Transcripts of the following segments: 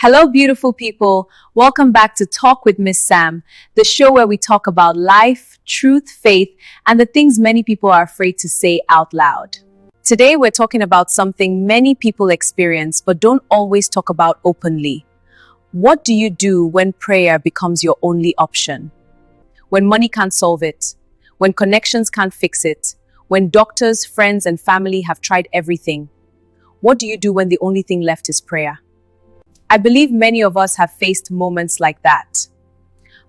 Hello, beautiful people. Welcome back to Talk with Miss Sam, the show where we talk about life, truth, faith, and the things many people are afraid to say out loud. Today, we're talking about something many people experience but don't always talk about openly. What do you do when prayer becomes your only option? When money can't solve it, when connections can't fix it, when doctors, friends, and family have tried everything. What do you do when the only thing left is prayer? I believe many of us have faced moments like that.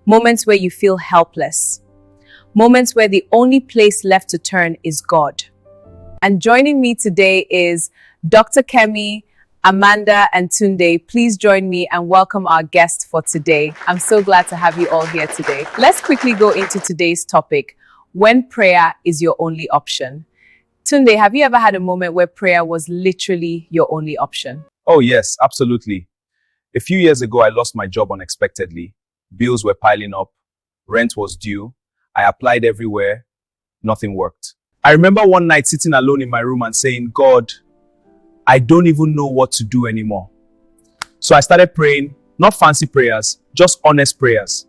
Moments where you feel helpless. Moments where the only place left to turn is God. And joining me today is Dr. Kemi, Amanda, and Tunde. Please join me and welcome our guest for today. I'm so glad to have you all here today. Let's quickly go into today's topic, when prayer is your only option. Tunde, have you ever had a moment where prayer was literally your only option? Oh yes, absolutely. A few years ago, I lost my job unexpectedly. Bills were piling up. Rent was due. I applied everywhere. Nothing worked. I remember one night sitting alone in my room and saying, God, I don't even know what to do anymore. So I started praying, not fancy prayers, just honest prayers.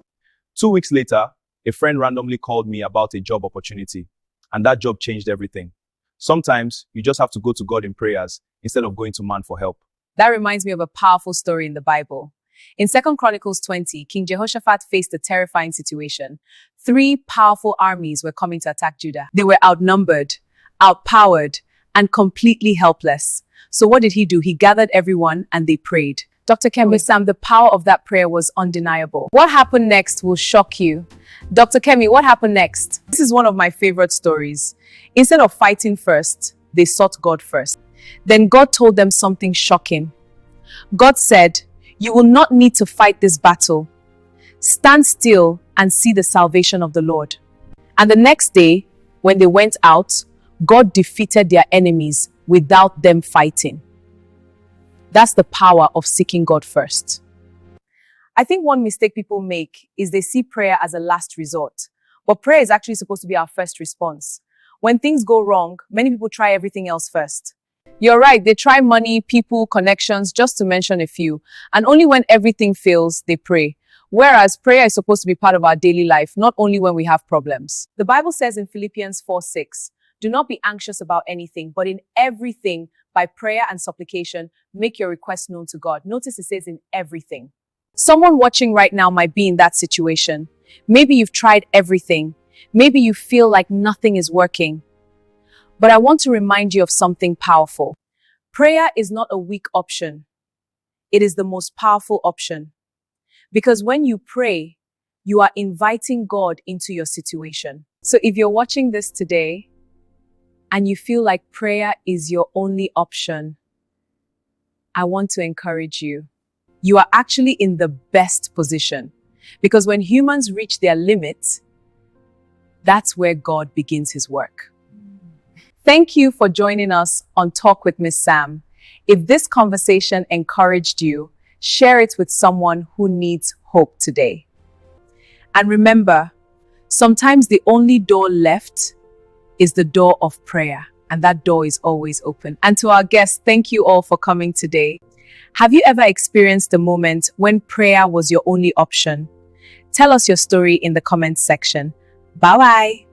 2 weeks later, a friend randomly called me about a job opportunity, and that job changed everything. Sometimes you just have to go to God in prayers instead of going to man for help. That reminds me of a powerful story in the Bible. In 2 Chronicles 20, King Jehoshaphat faced a terrifying situation. 3 powerful armies were coming to attack Judah. They were outnumbered, outpowered, and completely helpless. So what did he do? He gathered everyone and they prayed. Dr. Kemi, Sam, the power of that prayer was undeniable. What happened next will shock you. Dr. Kemi, what happened next? This is one of my favorite stories. Instead of fighting first, they sought God first. Then God told them something shocking. God said, "You will not need to fight this battle. Stand still and see the salvation of the Lord." And the next day, when they went out, God defeated their enemies without them fighting. That's the power of seeking God first. I think one mistake people make is they see prayer as a last resort. But prayer is actually supposed to be our first response. When things go wrong, many people try everything else first. You're right, they try money, people, connections, just to mention a few. And only when everything fails, they pray. Whereas prayer is supposed to be part of our daily life, not only when we have problems. The Bible says in Philippians 4:6, "Do not be anxious about anything, but in everything, by prayer and supplication, make your requests known to God." Notice it says in everything. Someone watching right now might be in that situation. Maybe you've tried everything. Maybe you feel like nothing is working. But I want to remind you of something powerful. Prayer is not a weak option. It is the most powerful option. Because when you pray, you are inviting God into your situation. So if you're watching this today and you feel like prayer is your only option, I want to encourage you. You are actually in the best position. Because when humans reach their limits, that's where God begins his work. Thank you for joining us on Talk with Miss Sam. If this conversation encouraged you, share it with someone who needs hope today. And remember, sometimes the only door left is the door of prayer, and that door is always open. And to our guests, thank you all for coming today. Have you ever experienced a moment when prayer was your only option? Tell us your story in the comments section. Bye-bye.